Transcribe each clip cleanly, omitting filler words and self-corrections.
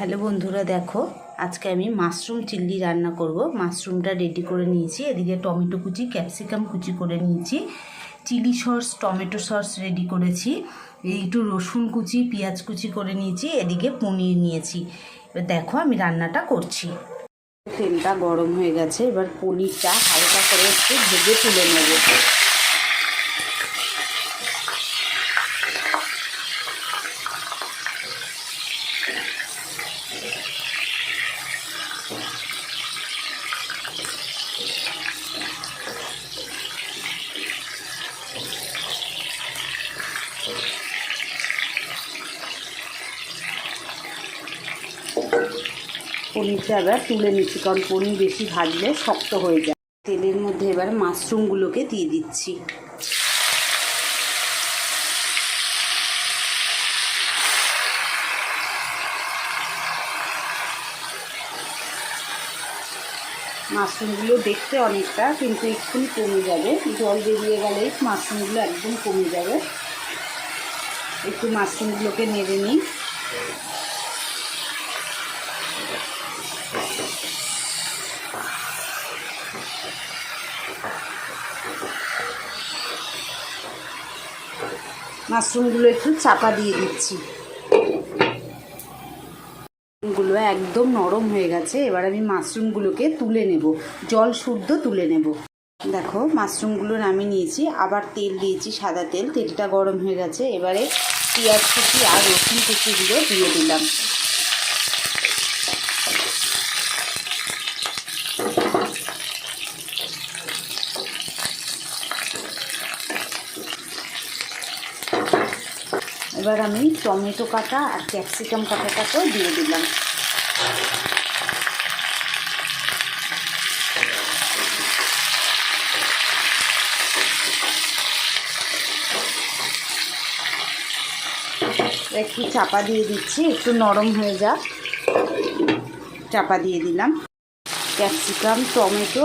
Hello বন্ধুরা, দেখো আজকে আমি মাশরুম চিল্লি রান্না করব। মাশরুমটা রেডি করে নিয়েছি, এদিকে টমেটো কুচি, ক্যাপসিকাম কুচি করে নিয়েছি, chilli sauce, tomato sauce ready করেছি, একটু রসুন কুচি, পেঁয়াজ কুচি করে নিয়েছি, এদিকে পনির নিয়েছি। এবার দেখো আমি রান্নাটা করছি। তেলটা গরম হয়ে গেছে, এবার পনিরটা হালকা করে একটু ভেজে তুলে নেব। পনিরটা এবার তুলে নিচ্ছি, কারণ পনির বেশি ভাজলে শক্ত হয়ে যায়। তেলের মধ্যে এবার মাশরুমগুলোকে দিয়ে দিচ্ছি। মাশরুমগুলো দেখতে অনেকটা, কিন্তু এক্ষুনি কমে যাবে, জল বেরিয়ে গেলেই মাশরুমগুলো একদম কমে যাবে। একটু মাশরুমগুলোকে নেড়ে নিই। মাশরুমগুলো একটু চাপা দিয়ে দিচ্ছি। গুলো একদম নরম হয়ে গেছে, এবার আমি মাশরুমগুলোকে তুলে নেব, জল শুদ্ধ তুলে নেব। দেখো মাশরুমগুলো নামিয়ে নিয়েছি, আবার তেল দিয়েছি, সাদা তেল। তেলটা গরম হয়ে গেছে, এবারে পেঁয়াজ কুচি আর রসুন কুচিগুলো দিয়ে দিলাম। এবার আমি টমেটো কাটা আর ক্যাপসিকাম কাটাটাকেও দিয়ে দিলাম। একটু চাপা দিয়ে দিচ্ছি, একটু নরম হয়ে যাক। চাপা দিয়ে দিলাম। ক্যাপসিকাম, টমেটো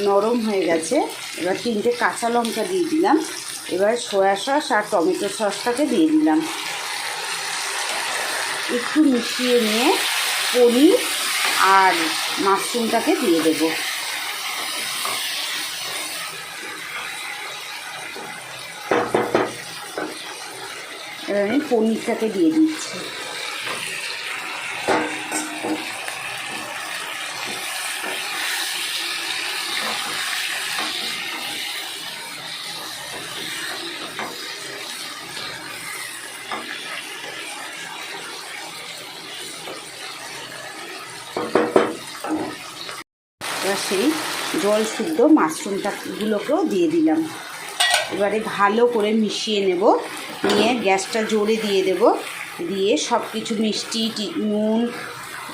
নরম হয়ে গেছে, এবার 3টে কাঁচা লঙ্কা দিয়ে দিলাম। এবার সয়া সস আর টমেটো সসটাকে দিয়ে দিলাম। একটু মিশিয়ে নিয়ে পনির আর মাশরুমটাকে দিয়ে দেবো। এবার আমি পনিরটাকে দিয়ে দিচ্ছি। এবার সেই জল শুদ্ধ মাশরুমটাগুলোকেও দিয়ে দিলাম। এবারে ভালো করে মিশিয়ে নেব, নিয়ে গ্যাসটা জোরে দিয়ে দেব। দিয়ে সব কিছু মিষ্টি, নুন,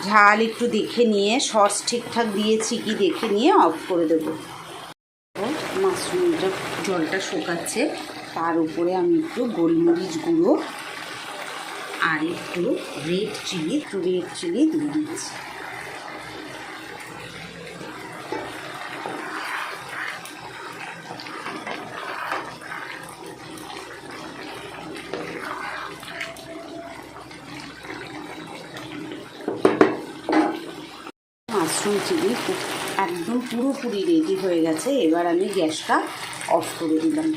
ঝাল একটু দেখে নিয়ে, সস ঠিকঠাক দিয়েছি কি দেখে নিয়ে অফ করে দেব। মাশরুমটা জলটা শুকাচ্ছে, তার উপরে আমি একটু গোলমরিচ গুঁড়ো আর একটু রেড চিলি দিয়ে দিচ্ছি। মাশরুম চিলি একদম পুরোপুরি রেডি হয়ে গেছে, এবার আমি গ্যাসটা অফ করে দিলাম।